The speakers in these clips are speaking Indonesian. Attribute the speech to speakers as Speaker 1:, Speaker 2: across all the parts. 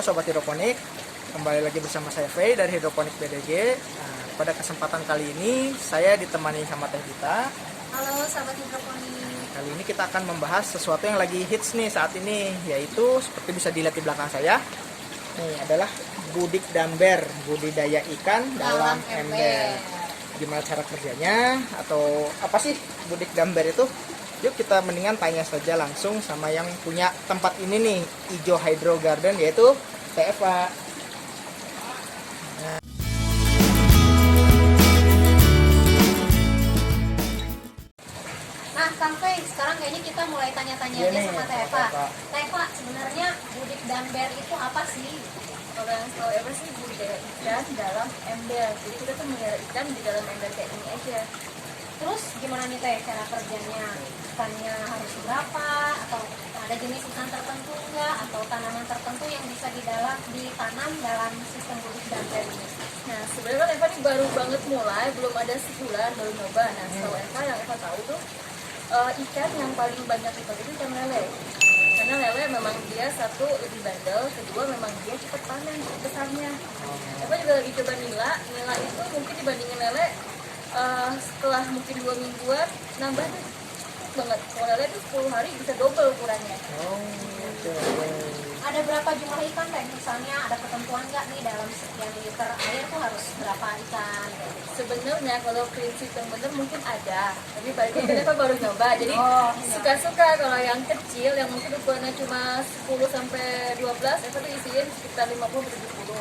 Speaker 1: Sobat Hidroponik, kembali lagi bersama saya Faye dari Hidroponik BDG. Nah, pada kesempatan kali ini saya ditemani sama Teh Gita.
Speaker 2: Halo Sobat Hidroponik.
Speaker 1: Kali ini kita akan membahas sesuatu yang lagi hits nih saat ini, yaitu seperti bisa dilihat di belakang saya. Ini adalah budik damber, budidaya ikan dalam ember. Gimana cara kerjanya atau apa sih budik damber itu? Yuk kita mendingan tanya saja langsung sama yang punya tempat ini nih, Ijo Hydro Garden, yaitu Teh Eva.
Speaker 2: Nah, Kang Fei, sekarang kayaknya kita mulai tanya-tanya aja sama Teh Eva. Teh Eva, sebenarnya budik damber itu apa sih?
Speaker 3: Kalau yang tahu Eva sih budidaya ikan dalam ember. Jadi kita tuh melihara ikan di dalam ember kayak ini aja.
Speaker 2: Terus gimana nih Teh cara kerjanya? Ikannya harus berapa? Atau ada jenis ikan tertentu enggak? Atau tanaman tertentu yang bisa ditanam dalam sistem budik damber ini?
Speaker 3: Nah sebenarnya kan Eva ini baru banget mulai, belum ada sebulan baru nyoba. Nah setahu Eva yang Eva tahu tuh ikan yang paling banyak dipakai itu ikan lele. Karena lele memang dia satu lebih bandel, kedua memang dia cepat panen besarnya. Eva juga lagi coba nila itu mungkin dibandingin lele setelah mungkin 2 mingguan nambah tuh banget. Kalau lele itu 10 hari bisa double ukurannya.
Speaker 2: Ada berapa jumlah ikan Teh? Misalnya ada ketentuan nggak nih dalam sekian liter air tuh harus berapa ikan?
Speaker 3: Sebenarnya kalau prinsip yang benar mungkin ada, tapi balik lagi Eva baru nyoba, jadi
Speaker 2: iya.
Speaker 3: suka-suka. Kalau yang kecil yang mungkin ukurannya cuma 10 sampai 12, Eva tuh isiin sekitar 50 sampai 70.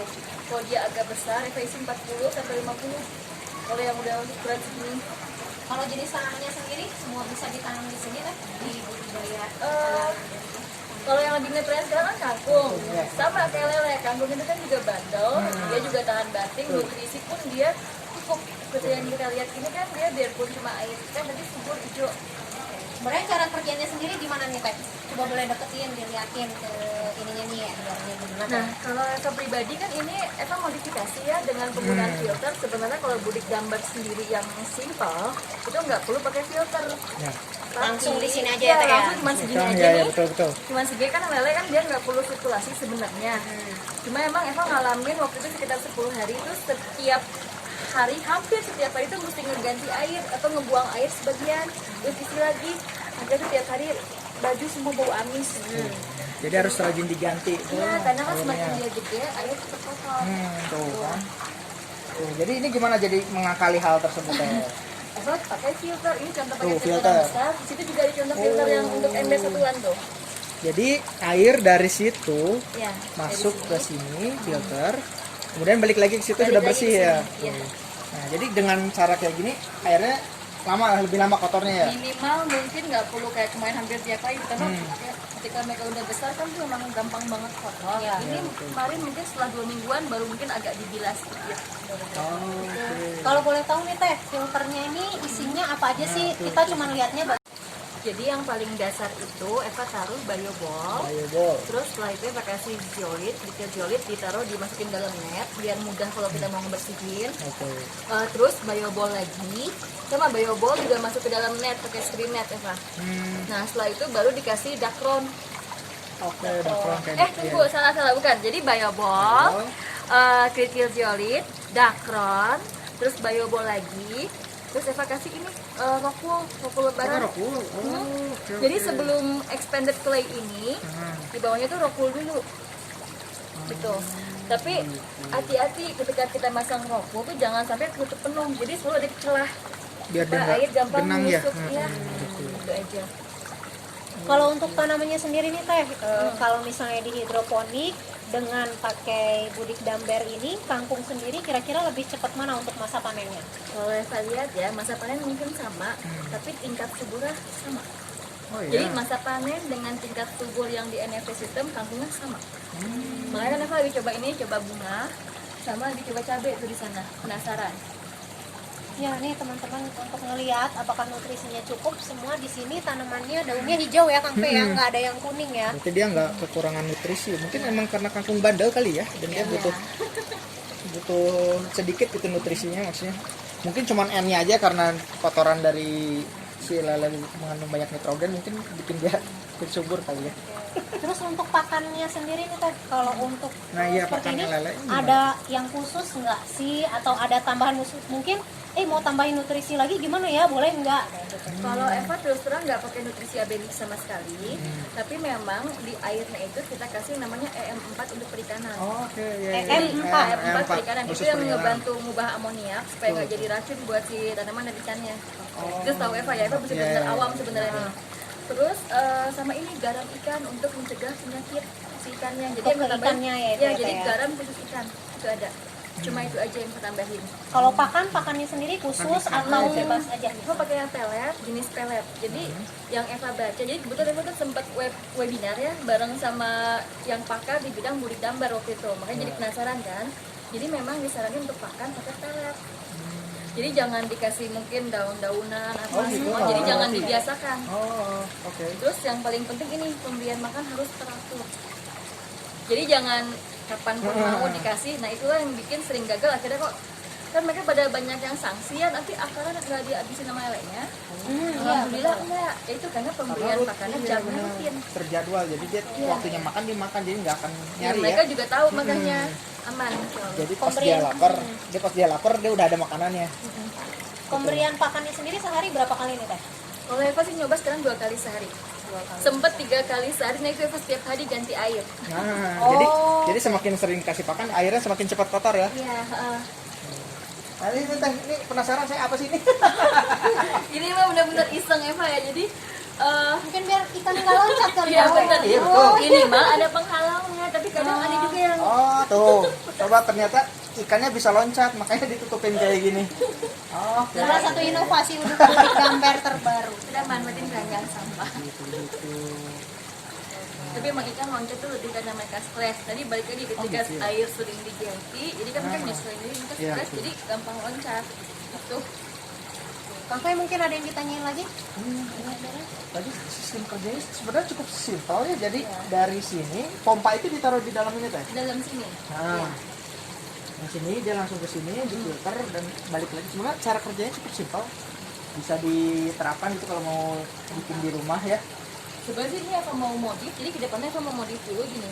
Speaker 3: Kalau dia agak besar, Eva isi 40 sampai 50. Kalau yang udah ukuran segini,
Speaker 2: Kalau jenis tanamannya sendiri semua bisa ditanam di sini Teh? Di budidaya.
Speaker 3: kalau yang lebih ngetren sekarang kan kangkung, sama kayak lele. Kangkung itu kan juga bandel, dia juga tahan banting, nutrisi pun dia cukup. Seperti yang kita lihat ini kan dia biarpun cuma air ikan tapi subur hijau.
Speaker 2: Sebenarnya cara kerjanya sendiri gimana nih Teh? Coba boleh deketin, dilihatin ke ininya nih ya, biarnya gimana Teh?
Speaker 3: Nah, kalau Eva pribadi kan ini Eva modifikasi ya dengan penggunaan filter. Sebenarnya kalau budik gambar sendiri yang simple itu nggak perlu pakai filter.
Speaker 1: Ya.
Speaker 2: Langsung di sini aja
Speaker 3: ya,
Speaker 2: ya, Teh, ya?
Speaker 3: langsung cuma segini aja
Speaker 1: Ya,
Speaker 3: nih.
Speaker 1: betul.
Speaker 3: Cuma segini kan lele kan dia nggak perlu sirkulasi sebenarnya. Cuma emang Eva ngalamin waktu itu sekitar 10 hari itu setiap hari, hampir setiap hari itu mesti ngeganti air atau ngebuang air sebagian, terus isi lagi. Akhirnya setiap hari baju semua bau amis.
Speaker 1: Jadi harus rajin diganti.
Speaker 3: Iya, karena kan semakin
Speaker 1: airnya.
Speaker 3: dia gede, air cepat kotor.
Speaker 1: Tuh kan. Tuh, jadi ini gimana jadi mengakali hal tersebut Teh?
Speaker 3: Apa pakai filter? Ini contoh pakai
Speaker 1: Tuh,
Speaker 3: filter
Speaker 1: filter.
Speaker 3: besar. Di situ juga ada contoh filter yang untuk ember satuan tuh.
Speaker 1: Jadi air dari situ
Speaker 3: Ya,
Speaker 1: masuk
Speaker 3: dari
Speaker 1: ke sini filter, kemudian balik lagi ke situ
Speaker 3: Balik
Speaker 1: sudah
Speaker 3: lagi
Speaker 1: bersih
Speaker 3: ke
Speaker 1: ya.
Speaker 3: sini, iya.
Speaker 1: Nah, jadi dengan cara kayak gini airnya lebih lama kotornya ya.
Speaker 3: minimal mungkin nggak perlu kayak kemarin hampir tiap hari karena ketika mereka udah besar kan tuh memang gampang banget kotor.
Speaker 2: Iya.
Speaker 3: Ini kemarin mungkin setelah 2 mingguan baru mungkin agak dibilas sedikit.
Speaker 2: Kalau boleh tahu nih Teh, filternya ini isinya apa aja sih? Kita cuma lihatnya
Speaker 3: Jadi yang paling dasar itu Eva taruh biobol.
Speaker 1: Ayo bol.
Speaker 3: Terus setelah itu Eva kasih zeolit, dikit zeolit ditaruh dimasukin dalam net biar mudah kalau kita mau ngebersihin.
Speaker 1: Oke.
Speaker 3: Terus biobol lagi, sama biobol juga masuk ke dalam net pakai screen net Eva. Nah setelah itu baru dikasih dakron.
Speaker 1: Oke, dakron kayak
Speaker 3: Tunggu salah bukan. Jadi biobol, kritil zeolit, dakron, terus biobol lagi. Terus Eva kasih ini rockwool lebaran. Jadi sebelum expanded clay ini di bawahnya tuh rockwool dulu, gitu. Tapi hati-hati ketika kita masang rockwool tuh jangan sampai tutup penuh. Jadi selalu ada celah
Speaker 1: biar dia
Speaker 3: supaya air gampang
Speaker 1: benang ya.
Speaker 3: masuk. Ya, gitu aja.
Speaker 2: Kalau untuk tanamannya sendiri nih Teh, kalau misalnya di hidroponik dengan pakai budik damber ini, kangkung sendiri kira-kira lebih cepat mana untuk masa panennya?
Speaker 3: Kalau saya lihat ya masa panen mungkin sama, tapi tingkat suburnya sama.
Speaker 1: Oh
Speaker 3: Jadi
Speaker 1: iya.
Speaker 3: masa panen dengan tingkat subur yang di NFC sistem kangkungnya sama. Makanya kan Eva lagi coba ini, coba bunga, sama lagi coba cabai tuh di sana. Penasaran?
Speaker 2: Ya nih teman-teman untuk ngelihat apakah nutrisinya cukup, semua di sini tanamannya daunnya hijau ya Kang Fe ya, nggak ada yang kuning ya.
Speaker 1: Berarti dia nggak kekurangan nutrisi. Mungkin emang karena kangkung bandel kali ya, dan dia butuh sedikit itu nutrisinya maksudnya. Mungkin cuman N-nya aja karena kotoran dari si lele mengandung banyak nitrogen, mungkin bikin dia subur kali ya.
Speaker 2: Terus untuk pakannya sendiri nih Teh, kalau untuk
Speaker 1: Nah, iya,
Speaker 2: seperti
Speaker 1: pakannya
Speaker 2: ini
Speaker 1: lele gimana?
Speaker 2: ada yang khusus nggak sih, atau ada tambahan khusus mungkin mau tambahin nutrisi lagi gimana ya, boleh nggak? Kayak gitu.
Speaker 3: Kalau Eva terus terang nggak pakai nutrisi ABG sama sekali, tapi memang di airnya itu kita kasih namanya EM4 untuk perikanan.
Speaker 1: Oh, oke, ya, ya.
Speaker 2: EM4.
Speaker 3: EM4 perikanan itu
Speaker 1: khusus
Speaker 3: yang
Speaker 1: perikanan.
Speaker 3: ngebantu mengubah amoniak supaya nggak jadi racun buat si tanaman dan ikannya.
Speaker 1: Oh.
Speaker 3: Terus tahu Eva ya, Eva bener-bener
Speaker 1: Iya, iya.
Speaker 3: awam sebenarnya nih. Terus sama ini garam ikan untuk mencegah penyakit si ikannya. Jadi
Speaker 2: Oh,
Speaker 3: yang
Speaker 2: ke
Speaker 3: tambahin-
Speaker 2: ikannya ya itu
Speaker 3: ya,
Speaker 2: ya,
Speaker 3: jadi
Speaker 2: Teh, ya?
Speaker 3: garam khusus ikan itu ada. Cuma itu aja yang kita tambahin.
Speaker 2: Kalau pakannya sendiri khusus atau
Speaker 3: Pakan.
Speaker 2: bebas aja?
Speaker 3: Eva pakai yang pelet, jenis pelet. Jadi yang Eva baca, jadi kebetulan Eva tuh sempat webinar ya bareng sama yang pakar di bidang budik dambar waktu itu. Makanya jadi penasaran kan. Jadi memang disarankan untuk pakan pakai pelet. Jadi jangan dikasih mungkin daun-daunan apa
Speaker 1: Oh, gitu.
Speaker 3: semua. Jadi
Speaker 1: Oh.
Speaker 3: jangan dibiasakan.
Speaker 1: Oh, oke.
Speaker 3: Terus yang paling penting ini pemberian makan harus teratur. Jadi jangan kapan pun mau dikasih. Nah itulah yang bikin sering gagal akhirnya kok kan mereka pada banyak yang sanksi ya, nanti akarnya nggak dihabisin sama lelenya. Alhamdulillah enggak. Ya itu karena pemberian pakannya jamnya rutin.
Speaker 1: Terjadwal, jadi dia
Speaker 3: Iya.
Speaker 1: waktunya makan dia makan, jadi nggak akan
Speaker 3: Ya,
Speaker 1: nyari
Speaker 3: mereka
Speaker 1: ya.
Speaker 3: juga tahu makanya aman. insyaallah.
Speaker 1: Jadi pas dia lapar, dia udah ada makanannya.
Speaker 2: Pemberian pakannya sendiri sehari berapa kali nih Teh?
Speaker 3: Kalau Eva sih nyoba sekarang 2 kali sehari. Sempet 3 kali sehari, nah itu Eva setiap hari ganti air.
Speaker 1: Nah,
Speaker 2: Oh.
Speaker 1: jadi semakin sering kasih pakan, airnya semakin cepat kotor ya.
Speaker 3: Iya.
Speaker 1: Nah, ini penasaran saya apa sih ini?
Speaker 3: Ini mah benar-benar iseng Eva ya. Jadi
Speaker 2: Mungkin biar ikannya nggak loncat kali
Speaker 3: iya
Speaker 2: ya.
Speaker 3: benar.
Speaker 1: Iya, betul.
Speaker 3: Ini mah ada penghalangnya, tapi kadang ada juga yang
Speaker 1: Oh, tuh. Coba ternyata ikannya bisa loncat, makanya ditutupin kayak gini. Oh, oke.
Speaker 2: Salah satu inovasi untuk budik damber terbaru.
Speaker 3: sudah manfaatin ganggang sampah.
Speaker 1: Gitu.
Speaker 3: Tapi emang ikan loncat tuh lebih karena mereka stres. Tadi balik lagi ketika
Speaker 1: gitu ya?
Speaker 3: air sering diganti, jadi kan mereka nyesuaiin diri, mereka
Speaker 1: Iya,
Speaker 3: stres,
Speaker 1: betul.
Speaker 3: jadi gampang loncat. Gitu.
Speaker 2: Kang Fei, mungkin ada yang ditanyain lagi?
Speaker 1: Tadi sistem kerjanya sebenarnya cukup simpel ya. Jadi dari sini pompa itu ditaruh di dalam ini teh.
Speaker 3: Dalam sini.
Speaker 1: Nah, di sini dia langsung ke sini difilter dan balik lagi. Sebenarnya cara kerjanya cukup simpel. Bisa diterapkan gitu kalau mau bikin di rumah ya.
Speaker 3: Sebenarnya ini apa mau modif, jadi kedepannya apa mau modif dulu gini.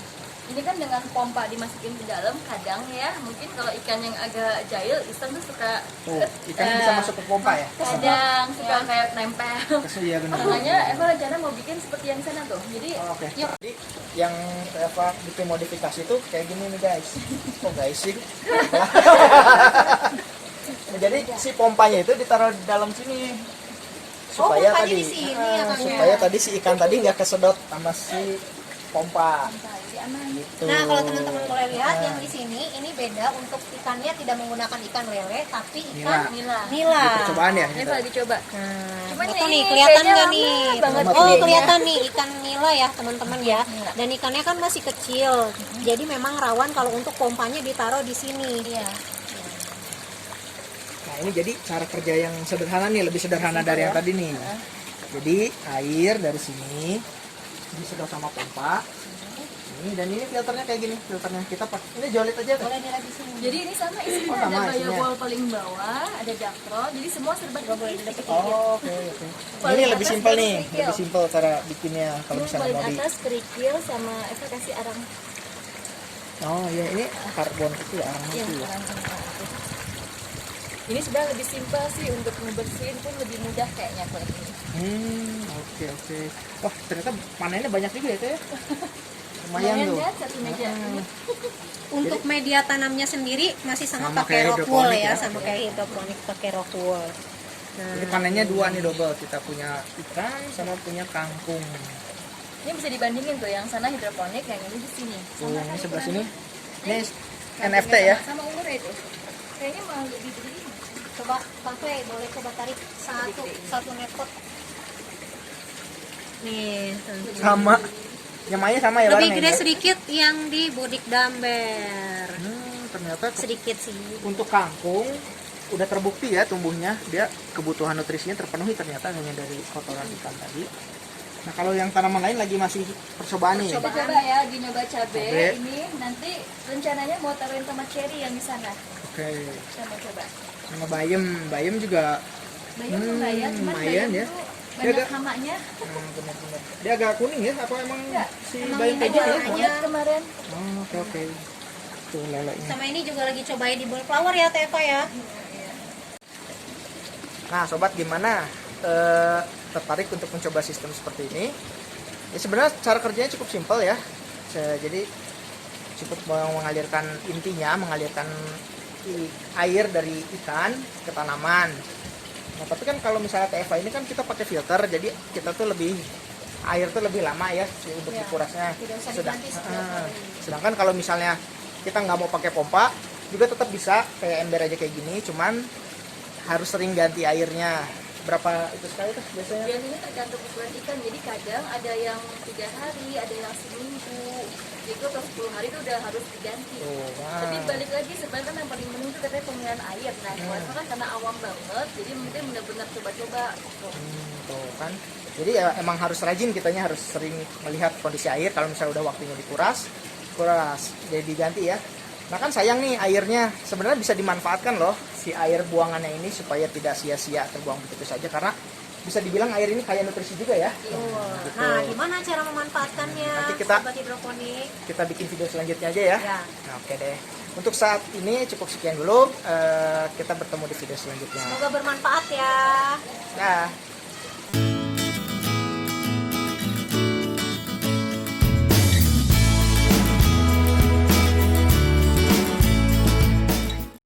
Speaker 3: Ini kan dengan pompa dimasukin ke dalam, kadang ya mungkin kalau ikan yang agak jahil, iseng tuh suka
Speaker 1: Tuh, ikan bisa masuk ke pompa ya.
Speaker 3: kadang suka kayak nempel.
Speaker 1: Terus iya benar.
Speaker 3: Makanya Eva rencana mau bikin seperti yang sana tuh. Jadi
Speaker 1: Oh, oke. Jadi yang Eva bikin modifikasi itu kayak gini nih guys. Oh guys sih. Nah, jadi si pompanya itu ditaruh di dalam sini supaya
Speaker 2: pompanya
Speaker 1: tadi
Speaker 2: di sini ya, Kang, ya?
Speaker 1: supaya tadi si ikan tadi nggak kesedot sama si pompa. Gitu.
Speaker 2: Nah, kalau teman-teman boleh lihat yang di sini ini beda, untuk ikannya tidak menggunakan ikan lele tapi ikan
Speaker 3: Nila.
Speaker 2: nila.
Speaker 1: Percobaan ya.
Speaker 3: Eva lagi coba.
Speaker 2: Nah,
Speaker 3: Cuman
Speaker 2: betul
Speaker 3: ini
Speaker 2: nih, kelihatan
Speaker 3: kayaknya
Speaker 2: nggak
Speaker 3: lama
Speaker 2: nih?
Speaker 3: banget
Speaker 2: Oh,
Speaker 3: idenya.
Speaker 2: kelihatan nih ikan nila ya, teman-teman ya. Dan ikannya kan masih kecil. Jadi memang rawan kalau untuk pompanya ditaruh di sini.
Speaker 3: Iya.
Speaker 1: Nah, ini jadi cara kerja yang sederhana nih, lebih sederhana dari yang tadi nih. Jadi air dari sini disedot sama pompa. Ini dan ini filternya kayak gini, filternya kita pakai. Ini jolit aja kan?
Speaker 2: Boleh nila di sini.
Speaker 3: Jadi ini sama isinya
Speaker 1: Oh, sama
Speaker 3: ada
Speaker 1: isinya.
Speaker 3: biobol paling bawah, ada jakpro, jadi semua serba
Speaker 2: boleh
Speaker 3: gratis.
Speaker 2: dideketin.
Speaker 1: Oh, oke, oke.
Speaker 3: Paling
Speaker 1: Ini lebih
Speaker 3: atas
Speaker 1: simpel
Speaker 3: baru
Speaker 1: nih,
Speaker 3: kerikil.
Speaker 1: lebih simpel cara bikinnya kalau
Speaker 3: Ini
Speaker 1: misalnya
Speaker 3: paling
Speaker 1: mau di.
Speaker 3: atas kerikil sama Eva kasih arang.
Speaker 1: Oh iya, ini karbon itu ya, arang
Speaker 3: Iya,
Speaker 1: itu ya.
Speaker 3: arang sama itu. Ini sudah lebih simpel sih, untuk ngebersihin pun lebih mudah kayaknya kalau ini.
Speaker 1: Oke oke. Wah, ternyata panennya banyak juga ya, Teh. Lumayan tuh.
Speaker 3: kan satu meja. Ini
Speaker 2: Untuk media tanamnya sendiri masih sama,
Speaker 1: Sama
Speaker 2: pakai
Speaker 1: kayak
Speaker 2: rock wool
Speaker 1: hidroponik
Speaker 2: ya,
Speaker 1: ya.
Speaker 2: sama kayak hidroponik pakai rock wool. Nah,
Speaker 1: Jadi panennya dua nih double. Kita punya ikan sama punya kangkung.
Speaker 3: Ini bisa dibandingin tuh, yang sana hidroponik, yang ini di sini.
Speaker 1: Tuh,
Speaker 3: Sama
Speaker 1: ini
Speaker 3: kan
Speaker 1: sebelah
Speaker 3: ukurannya?
Speaker 1: sini. Ini
Speaker 3: Kantongnya
Speaker 1: NFT ya.
Speaker 3: Sama umurnya itu. Kayaknya mau lebih gede.
Speaker 2: coba Kang Fei, boleh coba tarik satu nepot. Nih, tuh.
Speaker 1: Sama. Yang mainnya sama ya
Speaker 2: Lebih
Speaker 1: bareng
Speaker 2: gede
Speaker 1: ya?
Speaker 2: sedikit yang di budik damber.
Speaker 1: Ternyata
Speaker 2: Sedikit sih.
Speaker 1: untuk kangkung udah terbukti ya tumbuhnya, dia kebutuhan nutrisinya terpenuhi ternyata hanya dari kotoran ikan tadi. Nah kalau yang tanaman lain lagi masih percobaan nih.
Speaker 3: Kita coba ya, di nyoba cabe.
Speaker 1: Cabe.
Speaker 3: Ini nanti rencananya mau taruhin tomat cherry yang di sana.
Speaker 1: Oke.
Speaker 3: Kita mau coba.
Speaker 1: Sama bayam juga
Speaker 3: Bayam lumayan, cuman
Speaker 1: lumayan
Speaker 3: bayam
Speaker 1: ya.
Speaker 3: tuh banyak
Speaker 1: agak-
Speaker 3: hamanya.
Speaker 1: Benar-benar. Dia agak kuning ya? Apa emang
Speaker 3: Enggak,
Speaker 1: si
Speaker 2: emang
Speaker 1: bayam
Speaker 2: ini
Speaker 1: kayak gitu ya?
Speaker 2: warnanya-
Speaker 3: Lihat kemarin.
Speaker 1: Oh, oke. Tuh lelenya.
Speaker 2: Sama ini juga lagi cobain di bowl flower ya Teh Eva ya.
Speaker 1: Nah, sobat gimana? Tertarik untuk mencoba sistem seperti ini? Ya sebenarnya cara kerjanya cukup simpel ya. Jadi cukup mengalirkan mengalirkan air dari ikan ke tanaman. Nah, tapi kan kalau misalnya TFA ini kan kita pakai filter, jadi kita tuh air tuh lebih lama ya untuk
Speaker 2: Ya,
Speaker 1: dikurasnya.
Speaker 2: tidak usah diganti setiap hari.
Speaker 1: Sedangkan kalau misalnya kita nggak mau pakai pompa, juga tetap bisa kayak ember aja kayak gini, cuman harus sering ganti airnya. Berapa itu sekali tuh biasanya?
Speaker 3: Biasanya tergantung ukuran ikan, jadi kadang ada yang 3 hari, ada yang seminggu, itu atau 10 hari itu udah harus diganti.
Speaker 1: Tuh, nah.
Speaker 3: Tapi balik lagi sebenarnya kan yang paling penting itu katanya pemilihan air. Nah, kalau Eva kan karena awam banget, jadi mungkin benar-benar coba-coba.
Speaker 1: Tuh kan. Jadi ya emang harus rajin, kitanya harus sering melihat kondisi air. Kalau misalnya udah waktunya kuras, jadi diganti ya. Nah kan sayang nih airnya, sebenarnya bisa dimanfaatkan loh si air buangannya ini supaya tidak sia-sia terbuang begitu saja, karena bisa dibilang air ini kaya nutrisi juga ya. Gitu.
Speaker 2: Nah, gimana cara memanfaatkannya?
Speaker 1: Nanti kita-
Speaker 2: Sobat hidroponik.
Speaker 1: Kita bikin video selanjutnya aja ya.
Speaker 2: Ya.
Speaker 1: Nah, oke deh. Untuk saat ini cukup sekian dulu. Kita bertemu di video selanjutnya.
Speaker 2: Semoga bermanfaat ya.
Speaker 1: Dah.